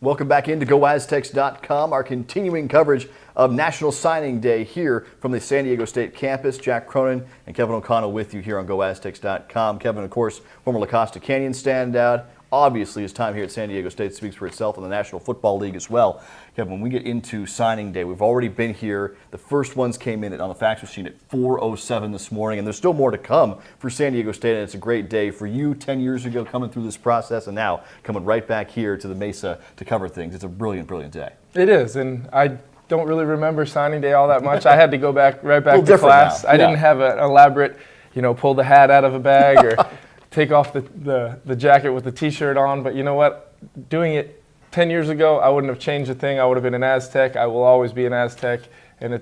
Welcome back into GoAztecs.com, our continuing coverage of National Signing Day here from the San Diego State campus. Jack Cronin and Kevin O'Connell with you here on GoAztecs.com. Kevin, of course, former La Costa Canyon standout. Obviously, his time here at San Diego State speaks for itself in the National Football League as well. Kevin, when we get into signing day, we've already been here. The first ones came in on the fax machine at 4:07 this morning, and there's still more to come for San Diego State, and it's a great day for you 10 years ago coming through this process and now coming right back here to the Mesa to cover things. It's a brilliant, brilliant day. It is, and I don't really remember signing day all that much. I had to go back right back to class. Now. I didn't have an elaborate, pull the hat out of a bag or take off the jacket with the T-shirt on. But you know what? Doing it 10 years ago, I wouldn't have changed a thing. I would have been an Aztec. I will always be an Aztec, and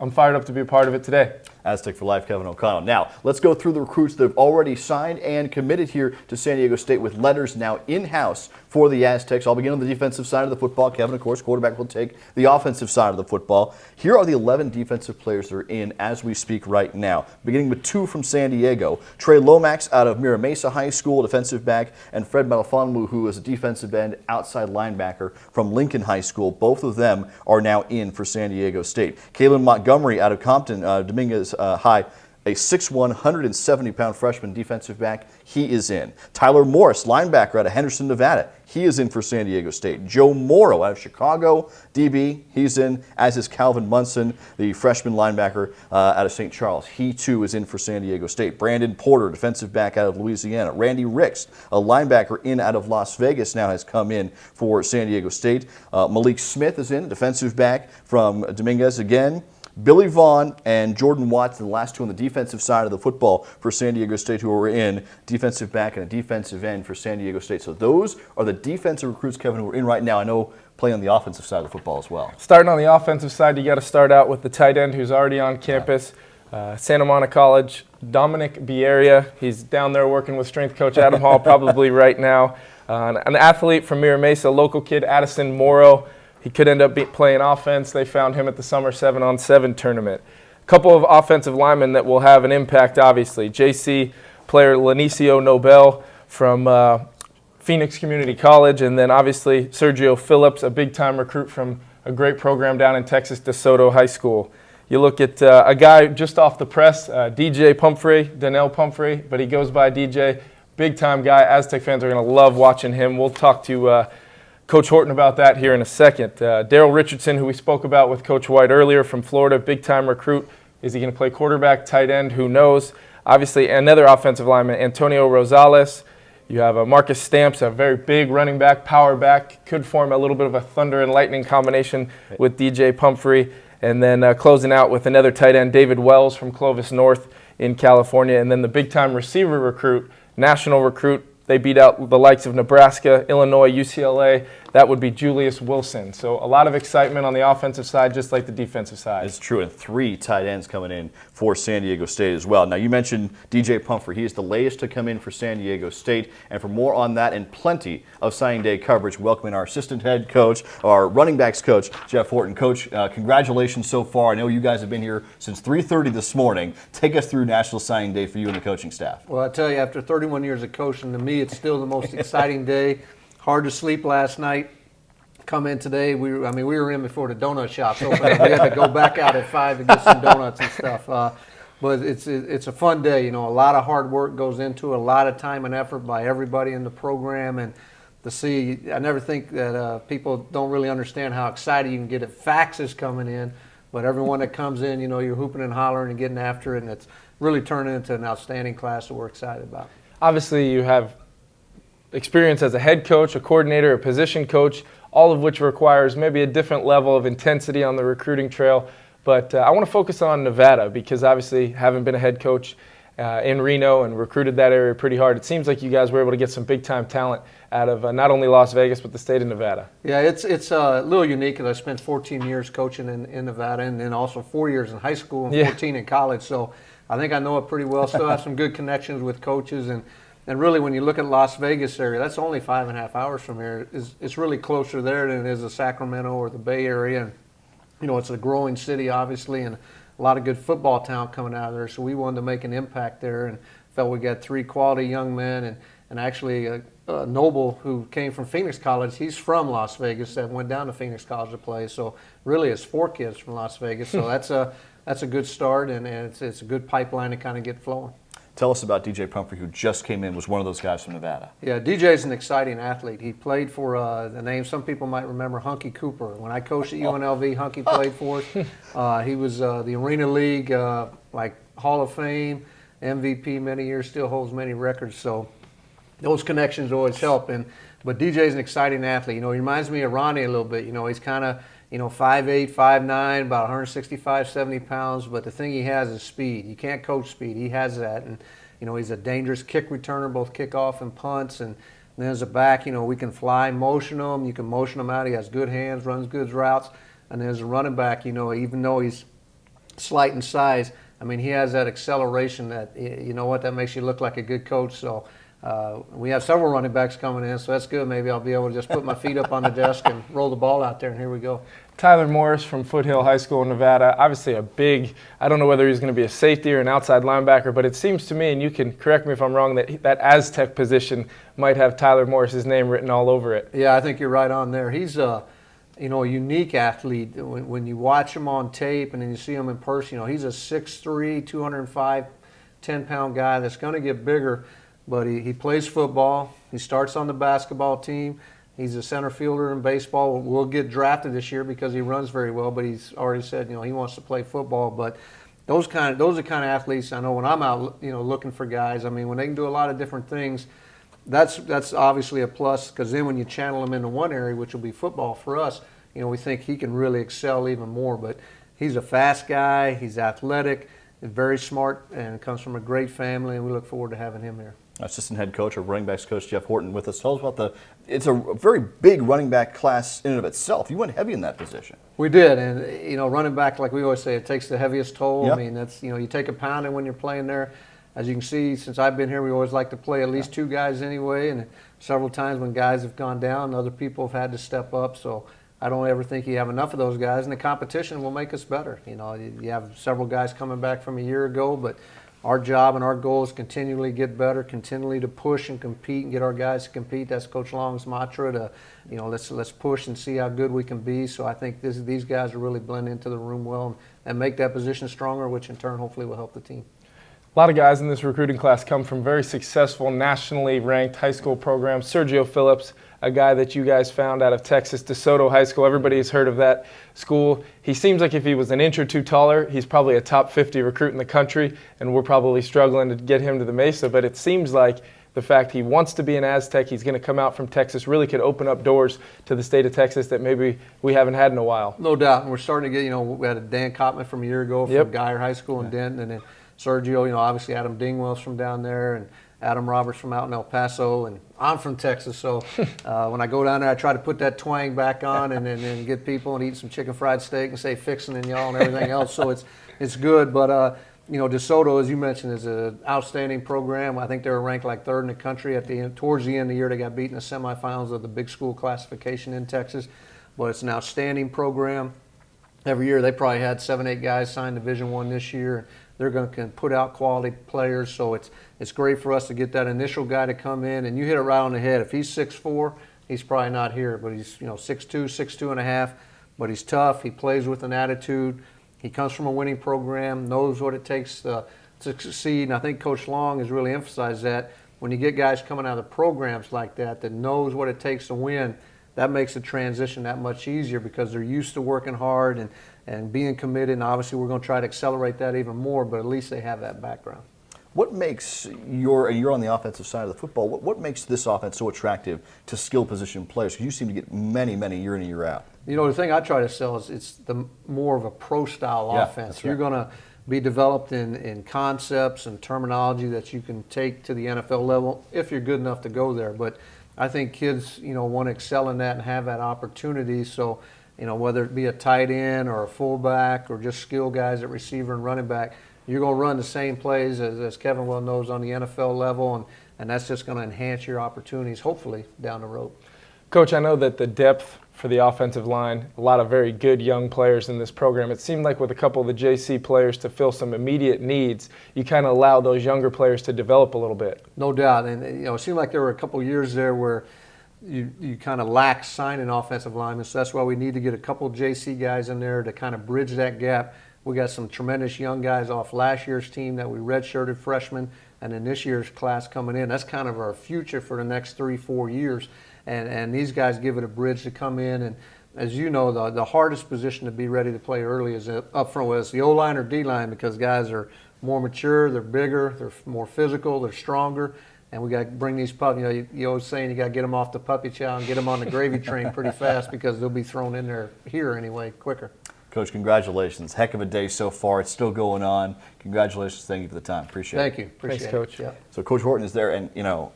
I'm fired up to be a part of it today. Aztec for life, Kevin O'Connell. Now, let's go through the recruits that have already signed and committed here to San Diego State with letters now in-house for the Aztecs. I'll begin on the defensive side of the football. Kevin, of course, quarterback, will take the offensive side of the football. Here are the 11 defensive players that are in as we speak right now, beginning with 2 from San Diego. Trey Lomax out of Mesa High School, defensive back, and Fred Melifonwu, who is a defensive end outside linebacker from Lincoln High School. Both of them are now in for San Diego State. Kalen Montgomery out of Compton, Dominguez High, a 6'1", 170-pound freshman defensive back. He is in. Tyler Morris, linebacker out of Henderson, Nevada. He is in for San Diego State. Joe Morrow out of Chicago, DB. He's in, as is Calvin Munson, the freshman linebacker out of St. Charles. He, too, is in for San Diego State. Brandon Porter, defensive back out of Louisiana. Randy Ricks, a linebacker in out of Las Vegas, now has come in for San Diego State. Malik Smith is in, defensive back from Dominguez again. Billy Vaughn and Jordan Watson, the last 2 on the defensive side of the football for San Diego State, who are in, defensive back and a defensive end for San Diego State. So those are the defensive recruits, Kevin, who are in right now. I know playing on the offensive side of the football as well. Starting on the offensive side, you got to start out with the tight end who's already on campus. Santa Monica College, Dominic Bieria. He's down there working with strength coach Adam Hall probably right now. An athlete from Mesa, local kid, Addison Morrow. He could end up playing offense. They found him at the summer 7-on-7 tournament. A couple of offensive linemen that will have an impact, obviously. JC player Lenicio Nobel from Phoenix Community College, and then obviously Sergio Phillips, a big-time recruit from a great program down in Texas, DeSoto High School. You look at a guy just off the press, DJ Pumphrey, Donnell Pumphrey, but he goes by DJ. Big-time guy. Aztec fans are going to love watching him. We'll talk to Coach Horton about that here in a second. Daryl Richardson, who we spoke about with Coach White earlier from Florida, big-time recruit. Is he going to play quarterback, tight end? Who knows? Obviously, another offensive lineman, Antonio Rosales. You have Marcus Stamps, a very big running back, power back. Could form a little bit of a thunder and lightning combination with DJ Pumphrey. And then closing out with another tight end, David Wells from Clovis North in California. And then the big-time receiver recruit, national recruit. They beat out the likes of Nebraska, Illinois, UCLA. That would be Julius Wilson. So a lot of excitement on the offensive side, just like the defensive side. It's true, and 3 tight ends coming in for San Diego State as well. Now, you mentioned DJ Pumphrey. He is the latest to come in for San Diego State. And for more on that and plenty of signing day coverage, welcoming our assistant head coach, our running backs coach, Jeff Horton. Coach, congratulations so far. I know you guys have been here since 3:30 this morning. Take us through National Signing Day for you and the coaching staff. Well, I tell you, after 31 years of coaching, to me, it's still the most exciting day. Hard to sleep last night. Come in today. We were in before the donut shops opened. We had to go back out at 5 to get some donuts and stuff. But it's a fun day. A lot of hard work goes into it. A lot of time and effort by everybody in the program. And to see, I never think that people don't really understand how excited you can get if faxes coming in. But everyone that comes in, you're hooping and hollering and getting after it, and it's really turning into an outstanding class that we're excited about. Obviously, you have experience as a head coach, a coordinator, a position coach, all of which requires maybe a different level of intensity on the recruiting trail. But I want to focus on Nevada because obviously having been a head coach in Reno and recruited that area pretty hard, it seems like you guys were able to get some big-time talent out of not only Las Vegas but the state of Nevada. Yeah, it's a little unique because I spent 14 years coaching in Nevada and then also 4 years in high school and 14 in college. So I think I know it pretty well. Still have some good connections with coaches. And really, when you look at Las Vegas area, that's only 5.5 hours from here. It's really closer there than it is to Sacramento or the Bay Area. And, it's a growing city, obviously, and a lot of good football talent coming out of there. So we wanted to make an impact there and felt we got 3 quality young men and actually Noble, who came from Phoenix College, he's from Las Vegas and went down to Phoenix College to play. So really, it's 4 kids from Las Vegas. So that's a good start, and it's a good pipeline to kind of get flowing. Tell us about DJ Pumphrey, who just came in, was one of those guys from Nevada. Yeah, DJ's an exciting athlete. He played for the name some people might remember, Hunky Cooper. When I coached at UNLV, Hunky played for us. He was the Arena League, like Hall of Fame, MVP many years, still holds many records. So those connections always help. But DJ's an exciting athlete. He reminds me of Ronnie a little bit. He's kind of 5'8", 5'9", about 165, 70 pounds. But the thing he has is speed. You can't coach speed. He has that. And, he's a dangerous kick returner, both kickoff and punts. And then as a back, we can fly, motion him. You can motion him out. He has good hands, runs good routes. And then as a running back, even though he's slight in size, he has that acceleration that, that makes you look like a good coach. So we have several running backs coming in, so that's good. Maybe I'll be able to just put my feet up on the desk and roll the ball out there, and here we go. Tyler Morris from Foothill High School in Nevada, obviously I don't know whether he's going to be a safety or an outside linebacker, but it seems to me, and you can correct me if I'm wrong, that Aztec position might have Tyler Morris's name written all over it. Yeah, I think you're right on there. He's a unique athlete. When you watch him on tape and then you see him in person, he's a 6'3", 205, 10-pound guy that's going to get bigger. But he plays football. He starts on the basketball team. He's a center fielder in baseball. Will get drafted this year because he runs very well. But he's already said he wants to play football. But those are kind of athletes. I know when I'm out looking for guys. When they can do a lot of different things, that's obviously a plus. Because then when you channel them into one area, which will be football for us, we think he can really excel even more. But he's a fast guy. He's athletic, very smart, and comes from a great family. And we look forward to having him here. Assistant head coach or running backs coach Jeff Horton with us. Tell us about it's a very big running back class in and of itself. You went heavy in that position. We did, and running back, like we always say, it takes the heaviest toll. Yep. That's you take a pounding when you're playing there. As you can see, since I've been here, we always like to play at least 2 guys anyway, and several times when guys have gone down, other people have had to step up. So I don't ever think you have enough of those guys, and the competition will make us better. You have several guys coming back from a year ago, but our job and our goal is continually get better, continually to push and compete and get our guys to compete. That's Coach Long's mantra to, let's push and see how good we can be. So I think these guys are really blend into the room well and make that position stronger, which in turn hopefully will help the team. A lot of guys in this recruiting class come from very successful, nationally ranked high school programs. Sergio Phillips, a guy that you guys found out of Texas, DeSoto High School. Everybody's heard of that school. He seems like if he was an inch or two taller, he's probably a top 50 recruit in the country, and we're probably struggling to get him to the Mesa. But it seems like the fact he wants to be an Aztec, he's going to come out from Texas, really could open up doors to the state of Texas that maybe we haven't had in a while. No doubt. And we're starting to get, we had a Dan Kopman from a year ago from Geyer High School in Denton, and then Sergio, obviously Adam Dingwell's from down there, and Adam Roberts from out in El Paso, and I'm from Texas, so when I go down there, I try to put that twang back on and then get people and eat some chicken fried steak and say fixin' and y'all and everything else, so it's good. But, DeSoto, as you mentioned, is an outstanding program. I think they were ranked like 3rd in the country towards the end of the year. They got beat in the semifinals of the big school classification in Texas, but it's an outstanding program. Every year they probably had 7, 8 guys sign Division I this year. They're going to put out quality players, so it's great for us to get that initial guy to come in. And you hit it right on the head. If he's 6'4", he's probably not here, but he's 6'2", 6'2 and a half. But he's tough. He plays with an attitude. He comes from a winning program, knows what it takes to succeed. And I think Coach Long has really emphasized that. When you get guys coming out of programs like that knows what it takes to win, that makes the transition that much easier because they're used to working hard and being committed, and obviously we're going to try to accelerate that even more, but at least they have that background. What makes you're on the offensive side of the football, what makes this offense so attractive to skill position players? Because you seem to get many year in and year out. The thing I try to sell is it's the more of a pro-style offense. Right. You're going to be developed in concepts and terminology that you can take to the NFL level if you're good enough to go there. But I think kids, want to excel in that and have that opportunity. So, whether it be a tight end or a fullback or just skill guys at receiver and running back, you're going to run the same plays as Kevin well knows on the NFL level, and that's just going to enhance your opportunities, hopefully, down the road. Coach, I know that the depth for the offensive line, a lot of very good young players in this program. It seemed like with a couple of the JC players to fill some immediate needs, you kind of allow those younger players to develop a little bit. No doubt. And, it seemed like there were a couple of years there where you kind of lack signing offensive linemen. So that's why we need to get a couple of JC guys in there to kind of bridge that gap. We got some tremendous young guys off last year's team that we redshirted freshmen, and then this year's class coming in. That's kind of our future for the next 3-4 years. And these guys give it a bridge to come in. And as you know, the hardest position to be ready to play early is up front, whether it's the O-line or D-line, because guys are more mature, they're bigger, they're more physical, they're stronger. And we got to bring these puppies. You always saying you got to get them off the puppy chow and get them on the gravy train pretty fast, because they'll be thrown in there here anyway quicker. Coach, congratulations. Heck of a day so far. It's still going on. Congratulations. Thank you for the time. Appreciate it. Thank you. Appreciate Thanks, it. Coach. Yeah. So Coach Horton is there, and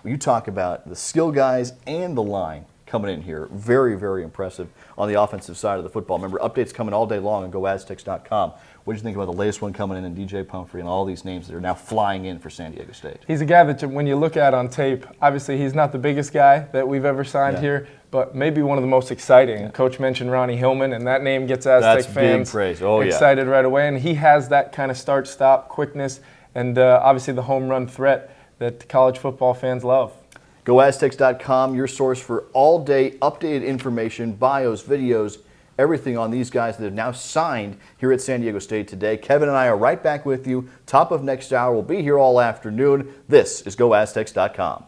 you talk about the skill guys and the line coming in here. Very, very impressive on the offensive side of the football. Remember, updates coming all day long on GoAztecs.com. What did you think about the latest one coming in and DJ Pumphrey and all these names that are now flying in for San Diego State? He's a guy that when you look at on tape, obviously he's not the biggest guy that we've ever signed here, but maybe one of the most exciting. Yeah. Coach mentioned Ronnie Hillman, and that name gets Aztec fans excited right away. And he has that kind of start-stop quickness and obviously the home run threat that college football fans love. GoAztecs.com, your source for all-day updated information, bios, videos, everything on these guys that have now signed here at San Diego State today. Kevin and I are right back with you. Top of next hour. We'll be here all afternoon. This is GoAztecs.com.